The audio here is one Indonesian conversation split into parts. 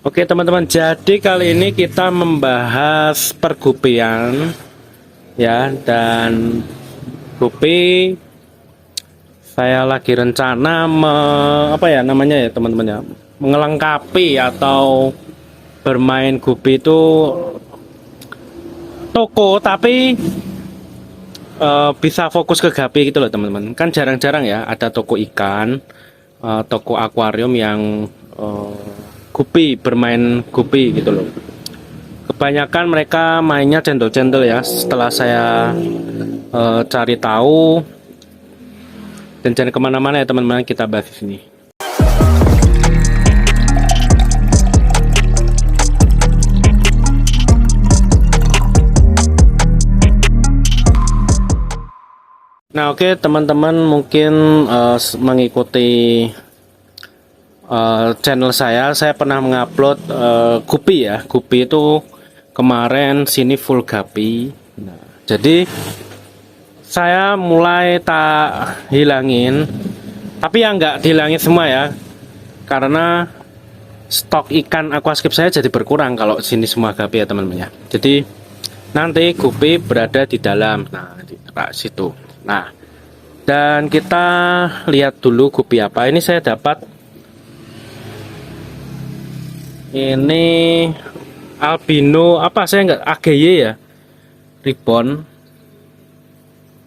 Oke teman-teman, jadi kali ini kita membahas pergupian ya, dan gupi saya lagi rencana apa ya namanya ya teman-teman ya, mengelengkapi atau bermain gupi itu toko tapi bisa fokus ke gapi gitu loh teman-teman. Kan jarang-jarang ya ada toko ikan, toko akuarium yang gupi, bermain gupi gitu loh. Kebanyakan mereka mainnya cendol-cendol ya. Setelah saya cari tahu, dan jangan kemana-mana ya teman-teman, kita bahas di sini. Nah oke teman-teman, mungkin mengikuti channel saya pernah mengupload gupi ya. Gupi itu kemarin sini full gapi. Nah, jadi saya mulai tak hilangin, tapi ya nggak dihilangin semua ya, karena stok ikan aquascape saya jadi berkurang kalau sini semua gapi ya teman-teman ya. Jadi nanti gupi berada di dalam, nah di situ. Nah, dan kita lihat dulu gupi apa. Ini saya dapat ini albino apa, saya nggak, AGY ya, ribbon.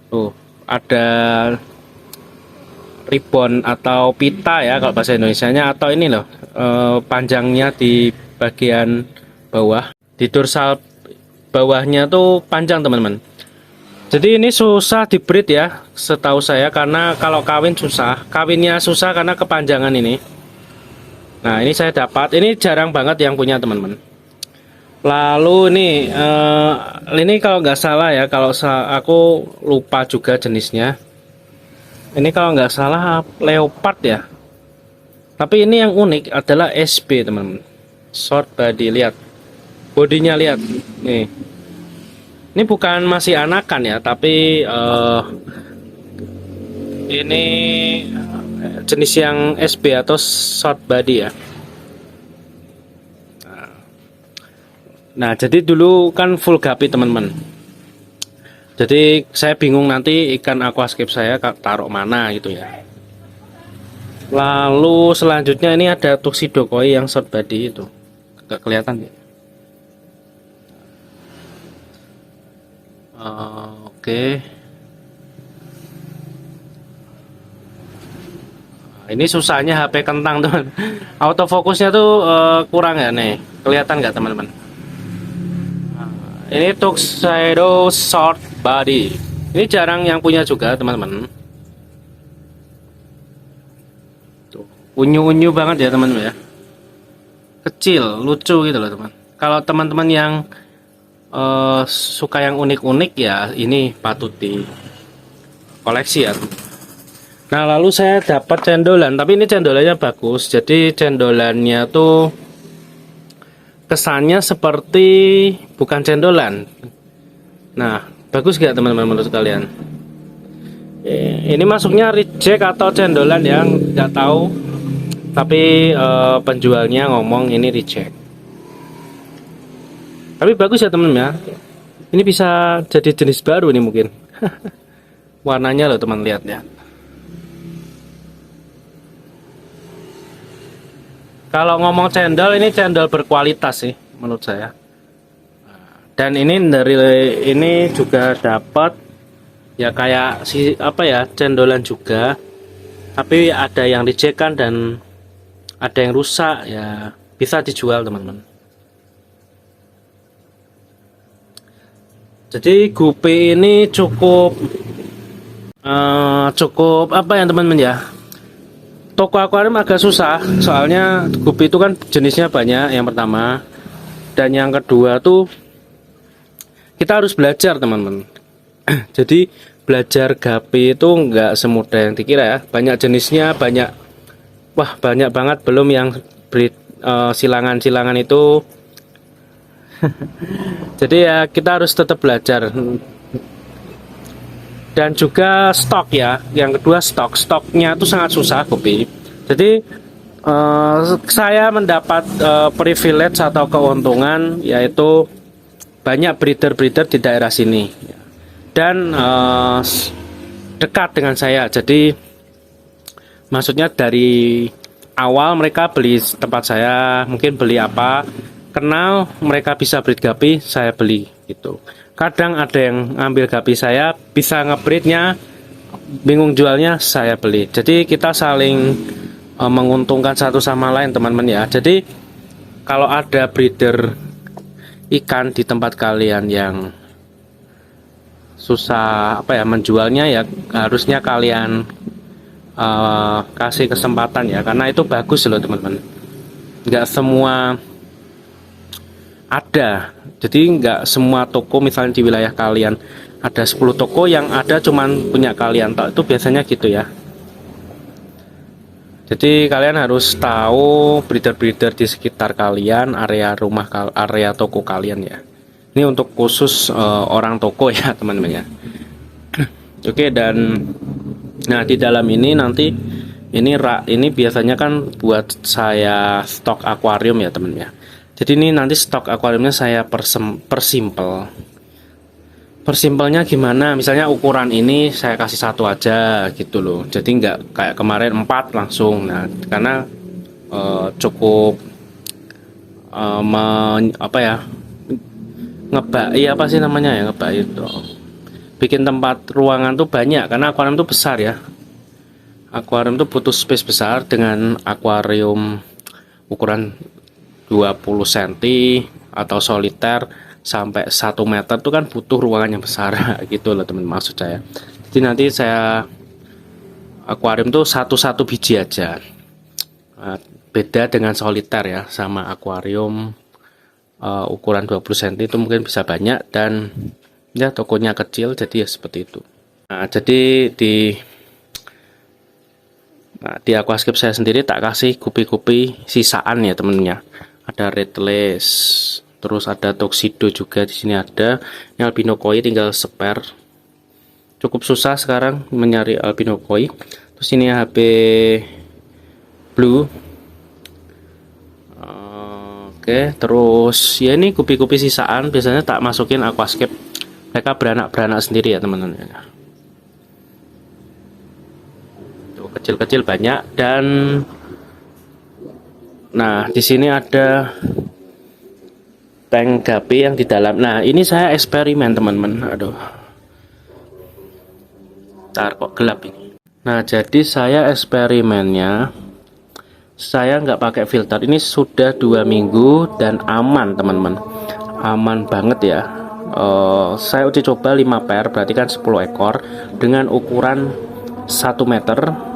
Tuh ada ribbon atau pita ya kalau bahasa Indonesianya, atau ini loh panjangnya di bagian bawah, di dorsal bawahnya tuh panjang teman-teman. Jadi ini susah di breed ya setahu saya, karena kalau kawin susah, kawinnya susah karena kepanjangan ini. Nah ini saya dapat, ini jarang banget yang punya teman-teman. Lalu ini kalau nggak salah ya, kalau aku lupa juga jenisnya. Ini kalau nggak salah leopard ya. Tapi ini yang unik adalah SB teman-teman. Short body, lihat bodinya, lihat nih. Ini bukan masih anakan ya, tapi ini jenis yang SB atau short body ya. Nah, jadi dulu kan full gapi teman-teman. Jadi saya bingung nanti ikan aquascape saya taruh mana gitu ya. Lalu selanjutnya ini ada tuxedo koi yang short body itu. Gak kelihatan ya. Oke. Ini susahnya HP kentang teman. Autofokusnya tuh kurang ya nih. Kelihatan nggak teman-teman? Ini tuxedo short body. Ini jarang yang punya juga teman-teman. Tuh, unyu-unyu banget ya teman-teman ya. Kecil, lucu gitu loh teman. Kalau teman-teman yang suka yang unik-unik ya, ini patut di koleksi ya. Nah lalu saya dapat cendolan, tapi ini cendolannya bagus. Jadi cendolannya tuh kesannya seperti bukan cendolan. Nah bagus gak teman-teman menurut kalian? Ini masuknya reject atau cendolan yang nggak tahu, tapi penjualnya ngomong ini reject. Tapi bagus ya teman-teman ya. Ini bisa jadi jenis baru nih mungkin. Warnanya loh teman, lihat ya. Kalau ngomong cendol, ini cendol berkualitas sih menurut saya. Dan ini dari ini juga dapat ya kayak apa ya, cendolan juga. Tapi ada yang reject kan, dan ada yang rusak ya, bisa dijual teman-teman. Jadi gupi ini cukup apa ya teman-teman ya. Toko akuarium agak susah, soalnya gupi itu kan jenisnya banyak yang pertama, dan yang kedua tuh kita harus belajar teman-teman. Jadi belajar gapi itu nggak semudah yang dikira ya. Banyak jenisnya, banyak banget belum yang breed silangan-silangan itu. Jadi ya kita harus tetap belajar. Dan juga stok ya. Yang kedua stoknya itu sangat susah gupi. Jadi Saya mendapat privilege atau keuntungan, yaitu banyak breeder-breeder di daerah sini dan dekat dengan saya. Jadi maksudnya dari awal mereka beli tempat saya, mungkin beli apa, kenal mereka bisa breed gapi, saya beli gitu. Kadang ada yang ngambil gapi saya, bisa ngebreednya, bingung jualnya, saya beli. Jadi kita saling menguntungkan satu sama lain, teman-teman ya. Jadi kalau ada breeder ikan di tempat kalian yang susah menjualnya, ya harusnya kalian kasih kesempatan ya, karena itu bagus loh teman-teman. Nggak semua ada, jadi nggak semua toko misalnya di wilayah kalian ada 10 toko yang ada cuman punya kalian, itu biasanya gitu ya. Jadi kalian harus tahu breeder-breeder di sekitar kalian, area rumah, area toko kalian ya. Ini untuk khusus orang toko ya teman-teman ya. Oke, dan nah di dalam ini nanti ini biasanya kan buat saya stok akuarium ya teman ya. Jadi ini nanti stok akuariumnya saya persimpel. Persimpelnya gimana? Misalnya ukuran ini saya kasih satu aja gitu loh. Jadi nggak kayak kemarin 4 langsung. Nah, karena cukup ngebai apa sih namanya ya, ngebai itu. Bikin tempat ruangan tuh banyak karena akuarium tuh besar ya. Akuarium tuh butuh space besar. Dengan akuarium ukuran 20 cm atau soliter sampai 1 meter itu kan butuh ruangan yang besar gitu loh teman, maksud saya. Jadi nanti saya akuarium tuh satu biji aja, beda dengan soliter ya, sama akuarium ukuran 20 cm itu mungkin bisa banyak, dan ya tokonya kecil jadi ya seperti itu. Nah, jadi di aquascape saya sendiri tak kasih gupi-gupi sisaan ya temennya. Ada red lace, terus ada tuxedo juga di sini ada. Ini albino koi tinggal spare. Cukup susah sekarang mencari albino koi. Terus ini HB blue. Oke, terus ya ini gupi-gupi sisaan biasanya tak masukin aquascape. Mereka beranak-beranak sendiri ya teman-teman. Tuh kecil-kecil banyak. Dan nah di sini ada tank gapi yang di dalam. Nah ini saya eksperimen teman-teman. Aduh, ntar kok gelap ini. Nah jadi saya eksperimennya, saya nggak pakai filter. Ini sudah 2 minggu dan aman teman-teman, aman banget ya. Saya uji coba 5 pair, berarti kan 10 ekor dengan ukuran 1 meter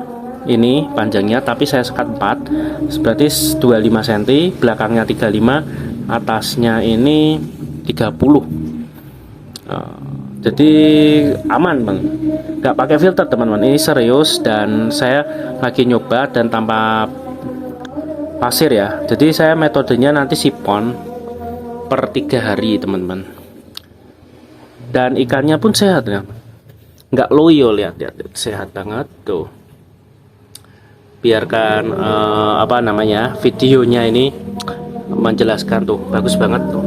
ini panjangnya, tapi saya sekat 4, berarti 25 cm, belakangnya 35, atasnya ini 30. Jadi aman bang, nggak pakai filter teman-teman, ini serius. Dan saya lagi nyoba dan tanpa pasir ya. Jadi saya metodenya nanti sipon per 3 hari teman-teman. Dan ikannya pun sehat ya, nggak loyo, lihat sehat banget tuh. Biarkan videonya ini menjelaskan tuh, bagus banget tuh.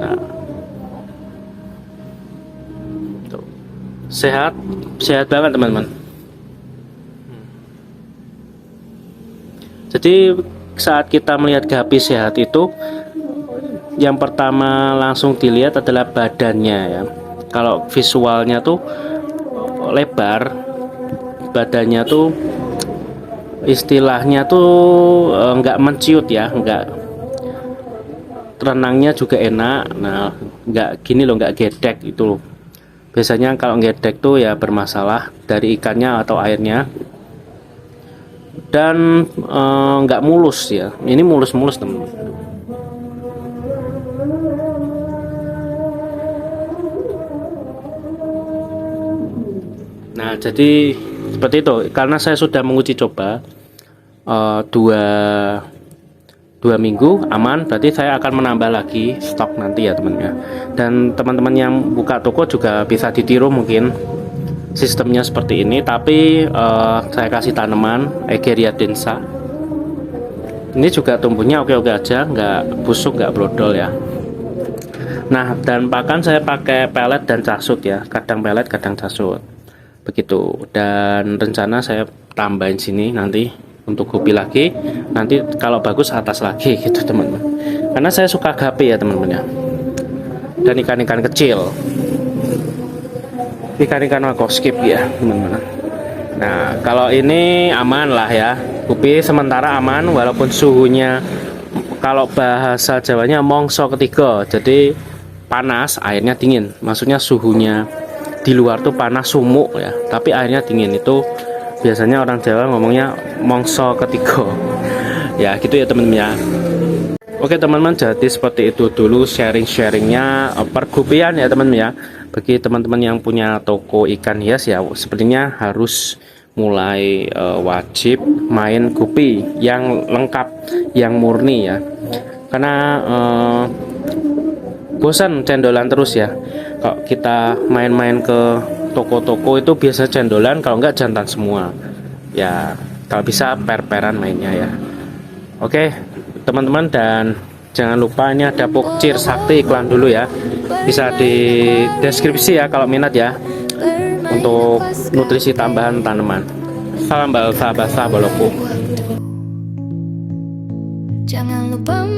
Nah, tuh. Sehat banget teman-teman. Jadi saat kita melihat gapi sehat itu, yang pertama langsung dilihat adalah badannya ya. Kalau visualnya tuh lebar, badannya tuh istilahnya tuh nggak menciut ya, nggak, renangnya juga enak. Nah nggak gini loh, nggak gedek itu loh. Biasanya kalau gedek tuh ya bermasalah dari ikannya atau airnya. Dan nggak mulus ya, ini mulus teman. Nah jadi seperti itu, karena saya sudah menguji coba 2 minggu aman, berarti saya akan menambah lagi stok nanti ya teman ya. Dan teman-teman yang buka toko juga bisa ditiru, mungkin sistemnya seperti ini, tapi saya kasih tanaman Egeria densa. Ini juga tumbuhnya oke-oke aja, nggak busuk, nggak brodol ya. Nah, dan pakan saya pakai pelet dan casut ya, kadang pelet kadang casut begitu. Dan rencana saya tambahin sini nanti untuk gupi lagi, nanti kalau bagus atas lagi gitu teman-teman, karena saya suka gapi ya teman-teman ya. Dan ikan-ikan kecil, ikan-ikan aquascape ya teman-teman. Nah, kalau ini aman lah ya, gupi sementara aman walaupun suhunya kalau bahasa Jawanya mongso ketiga, jadi panas airnya dingin, maksudnya suhunya di luar tuh panas sumuk ya, tapi airnya dingin. Itu biasanya orang Jawa ngomongnya mongso ketiga ya gitu ya teman-teman ya. Oke teman-teman, jadi seperti itu dulu sharing-sharingnya pergupian ya teman-teman ya. Bagi teman-teman yang punya toko ikan hias ya, sepertinya harus mulai wajib main gupi yang lengkap, yang murni ya, karena bosan cendolan terus ya. Kalau kita main-main ke toko-toko itu biasa cendolan, kalau enggak jantan semua ya. Kalau bisa per-peran mainnya ya. Oke teman-teman, dan jangan lupa ini ada Pokcir Sakti, iklan dulu ya, bisa di deskripsi ya kalau minat ya, untuk nutrisi tambahan tanaman. Salam balsa basa boloku. Jangan lupa